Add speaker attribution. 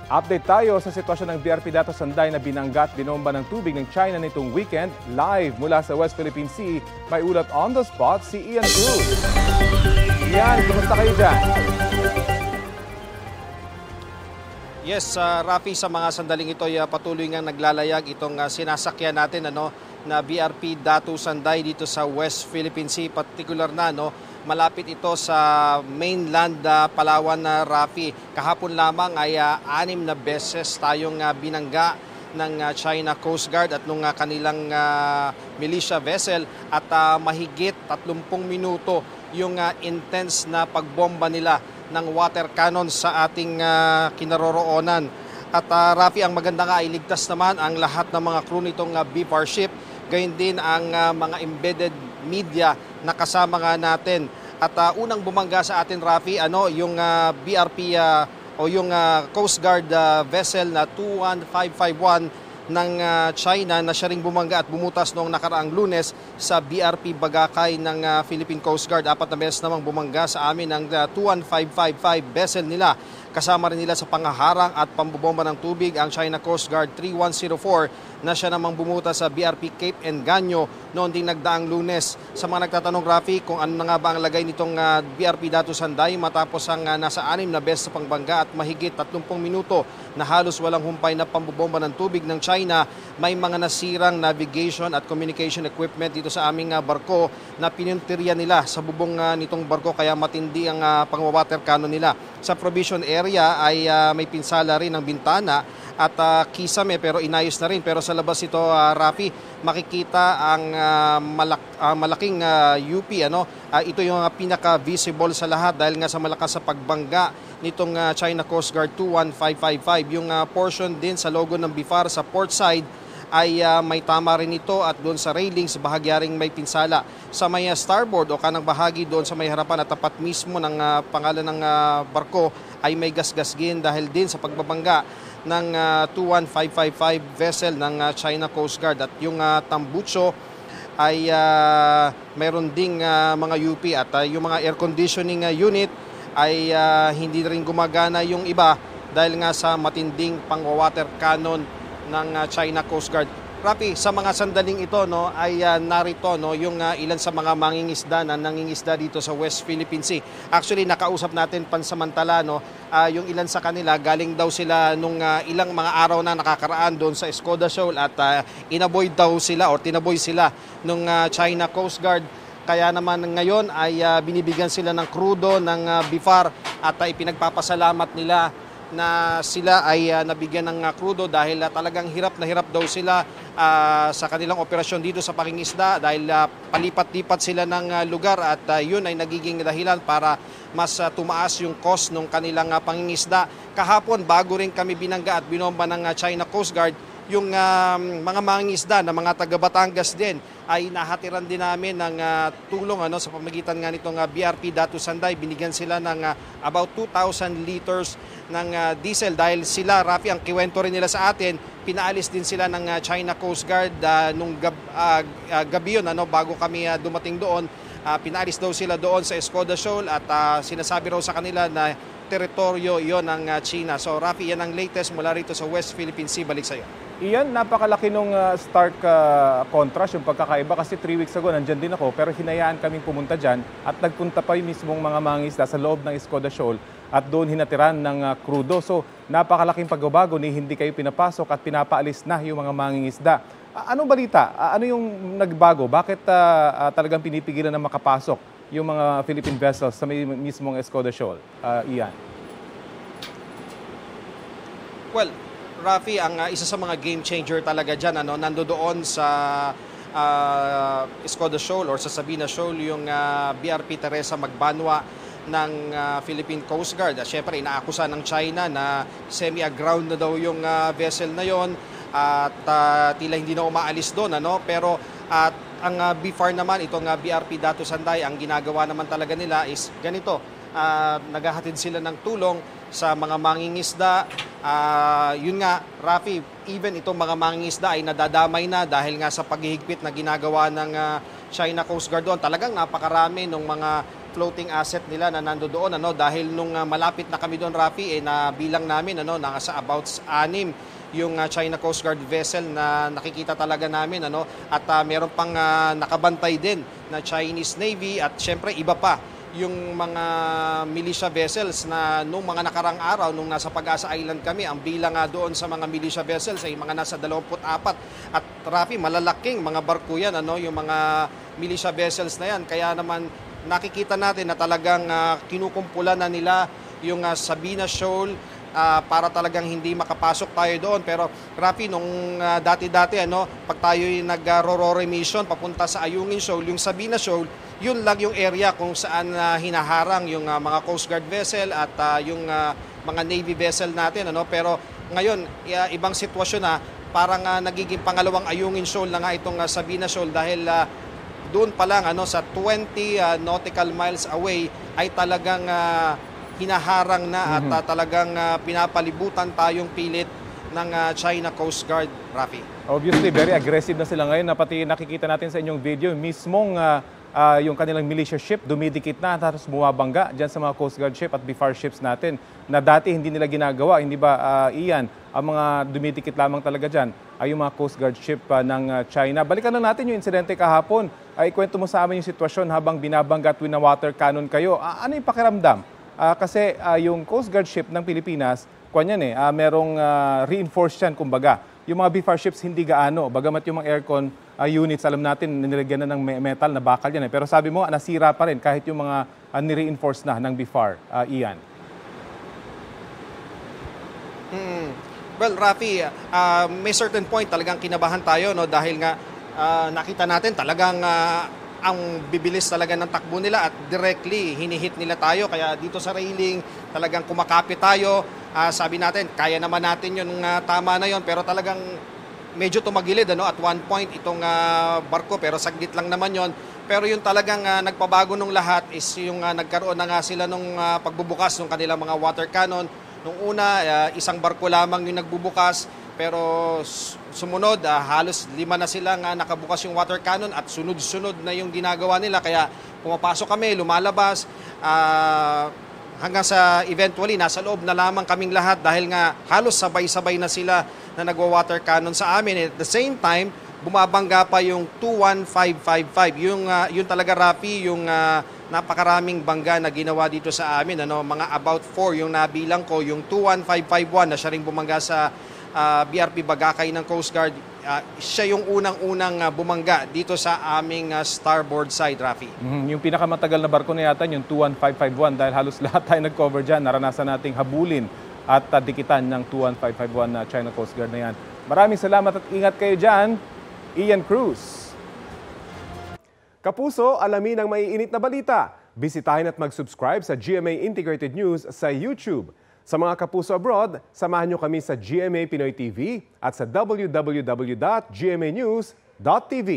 Speaker 1: Update tayo sa sitwasyon ng BRP Dato Sanday na binangga at binomba ng tubig ng China nitong weekend. Live mula sa West Philippine Sea, may ulat on the spot si Ian Cruz. Ian, kumusta kayo dyan?
Speaker 2: Yes, Rafi, sa mga sandaling ito ay patuloy ngang naglalayag itong sinasakyan natin na BRP Dato Sanday dito sa West Philippine Sea. Particular na malapit ito sa mainland Palawan na Rafi. Kahapon lamang ay 6 na beses tayong binangga ng China Coast Guard at nung kanilang militia vessel at mahigit 30 minuto yung intense na pagbomba nila ng water cannon sa ating kinaroroonan. At Rafi, ang maganda nga ay ligtas naman ang lahat ng mga crew nitong BFAR ship, gayon din ang mga embedded media na kasama nga natin. At unang bumangga sa atin, Rafi, yung BRP o yung Coast Guard vessel na 21551 ng China na siya ring bumangga at bumutas noong nakaraang Lunes sa BRP Bagakay ng Philippine Coast Guard. 4 na beses namang bumangga sa amin ang 21555 vessel nila. Kasama rin nila sa pangaharang at pambobomba ng tubig ang China Coast Guard 3104 na siya namang bumuta sa BRP Cape Engaño noon ding nagdaang Lunes. Sa mga nagtatanong, Rafi, kung ano na nga ba ang lagay nitong BRP Dato Sanday matapos ang nasa 6 na beses sa pangbangga at mahigit 30 minuto na halos walang humpay na pambobomba ng tubig ng China, may mga nasirang navigation at communication equipment dito sa aming barko na pininteriya nila sa bubong nitong barko kaya matindi ang pang-water cannon nila. Sa provision area ay may pinsala rin ng bintana at kisame pero inayos na rin. Pero sa labas ito, Rafi, makikita ang malaking UP. Ito yung pinaka-visible sa lahat dahil nga sa malakas sa pagbangga nitong China Coast Guard 21555. Yung portion din sa logo ng BFAR sa port side ay may tama rin ito at doon sa railings bahagyaring may pinsala. Sa may starboard o kanang bahagi doon sa may harapan at tapat mismo ng pangalan ng barko ay may gasgasgin dahil din sa pagbabangga ng 21555 vessel ng China Coast Guard. At yung tambucho ay mayroon ding mga UP at yung mga air conditioning unit ay hindi rin gumagana yung iba dahil nga sa matinding pang-water cannon ng China Coast Guard. Rafi, sa mga sandaling ito ay narito yung ilan sa mga mangingisda na nangingisda dito sa West Philippine Sea. Actually, nakausap natin pansamantala yung ilan sa kanila galing daw sila nung ilang mga araw na nakakaraan doon sa Escoda Shoal at inaboy daw sila or tinaboy sila nung China Coast Guard. Kaya naman ngayon ay binibigyan sila ng krudo ng BFAR at ipinagpapasalamat nila na sila ay nabigyan ng krudo dahil talagang hirap na hirap daw sila sa kanilang operasyon dito sa pangingisda dahil palipat-lipat sila ng lugar at yun ay nagiging dahilan para mas tumaas yung cost ng kanilang pangingisda. Kahapon, bago rin kami binangga at binomba ng China Coast Guard, yung mga mangingisda na mga taga Batangas din ay nahatiran din namin ng tulong sa pamagitan nga nitong BRP Dato Sanday. Binigyan sila ng about 2,000 liters ng diesel dahil sila, Rafi, ang kiwento rin nila sa atin, pinaalis din sila ng China Coast Guard nung gabi yun, bago kami dumating doon. Pinaalis daw sila doon sa Escoda Shoal at sinasabi raw sa kanila na teritoryo yon ng China. So Rafi, yan ang latest mula rito sa West Philippine Sea. Balik sa iyo.
Speaker 1: Iyan, napakalaki nung stark contrast, yung pagkakaiba kasi 3 weeks ago nandyan din ako pero hinayaan kaming pumunta dyan at nagpunta pa yung mismong mga mangingisda sa loob ng Escoda Shoal at doon hinatiran ng krudo. So napakalaking pagbabago ni hindi kayo pinapasok at pinapaalis na yung mga mangingisda. Anong balita? Ano yung nagbago? Bakit talagang pinipigilan na makapasok yung mga Philippine vessels sa mismong Escoda Shoal? Ian.
Speaker 2: Well, Rafi, ang isa sa mga game changer talaga dyan, nandoon sa Escoda Shoal or sa Sabina Shoal yung BRP Teresa Magbanwa ng Philippine Coast Guard. Siyempre, inaakusa ng China na semi-aground na daw yung vessel na yon at tila hindi na umaalis doon. Pero ang BFAR naman, itong BRP Dato Sanday, ang ginagawa naman talaga nila is ganito. Naghahatid sila ng tulong sa mga mangingisda. Yun nga, Rafi, even itong mga mangingisda ay nadadamay na dahil nga sa paghihigpit na ginagawa ng China Coast Guard doon. Talagang napakarami ng mga floating asset nila na nandoon, dahil nung malapit na kami doon, Rafi, nabilang namin, nasa about 6 yung China Coast Guard vessel na nakikita talaga namin, at meron pang nakabantay din na Chinese Navy, at syempre iba pa yung mga militia vessels na nung mga nakarang araw nung nasa Pag-asa Island kami, ang bilang doon sa mga militia vessels ay mga nasa 24. At Rafi, malalaking mga barko yan, yung mga militia vessels na yan. Kaya naman nakikita natin na talagang kinukumpulan na nila yung Sabina Shoal para talagang hindi makapasok tayo doon. Pero Rafi, nung dati-dati, pag tayo'y nag-roro mission papunta sa Ayungin Shoal, yung Sabina Shoal, yun lang yung area kung saan hinaharang yung mga Coast Guard vessel at yung mga Navy vessel natin. Pero ngayon, ibang sitwasyon na parang nagiging pangalawang Ayungin Shoal na nga itong Sabina Shoal dahil doon pa lang sa 20 nautical miles away ay talagang hinaharang na at talagang pinapalibutan tayong pilit ng China Coast Guard, Rafi.
Speaker 1: Obviously, very aggressive na sila ngayon. Pati nakikita natin sa inyong video, mismong yung kanilang militia ship dumidikit na tapos bumabangga dyan sa mga Coast Guard ship at BFAR ships natin na dati hindi nila ginagawa. Hindi ba, Ian, ang mga dumidikit lamang talaga dyan ay yung mga Coast Guard ship ng China. Balikan na natin yung insidente kahapon. Ikwento mo sa amin yung sitwasyon habang binabangga at wina-water cannon kayo. Ano yung pakiramdam? Kasi yung Coast Guard ship ng Pilipinas, merong reinforced yan, kumbaga. Yung mga BFAR ships hindi gaano. Bagamat yung mga aircon units, alam natin, nilagyan na ng metal na bakal yan. Pero sabi mo, nasira pa rin kahit yung mga ni-reinforce na ng BFAR, Ian.
Speaker 2: Well, Rafi, may certain point talagang kinabahan tayo, dahil nga nakita natin talagang ang bibilis talaga ng takbo nila at directly hinihit nila tayo. Kaya dito sa railing talagang kumakapit tayo. Sabi natin, kaya naman natin yun, tama na yun, pero talagang medyo tumagilid at one point itong barko, pero saglit lang naman yon. Pero yung talagang nagpabago nung lahat is yung nagkaroon na nga sila nung pagbubukas ng kanilang mga water cannon. Nung una, isang barko lamang yung nagbubukas, pero sumunod, halos 5 na silang nakabukas yung water cannon at sunod-sunod na yung ginagawa nila. Kaya pumapasok kami, lumalabas, hanggang sa eventually nasa loob na lamang kaming lahat dahil nga halos sabay-sabay na sila na nagwa-water cannon sa amin. At the same time, bumabangga pa yung 21555. Yung talaga, Rafi, yung napakaraming bangga na ginawa dito sa amin. Mga about 4 yung nabilang ko. Yung 21551 na siya rin bumangga sa BRP Bagakay ng Coast Guard. Siya yung unang-unang bumangga dito sa aming starboard side, Rafi.
Speaker 1: Yung pinakamatagal na barko na yata, yung 21551, dahil halos lahat tayo nag-cover dyan, naranasan nating habulin at dikitan ng 21551 na China Coast Guard na yan. Maraming salamat at ingat kayo dyan, Ian Cruz. Kapuso, alamin ang maiinit na balita. Bisitahin at mag-subscribe sa GMA Integrated News sa YouTube. Sa mga kapuso abroad, samahan nyo kami sa GMA Pinoy TV at sa www.gmanews.tv.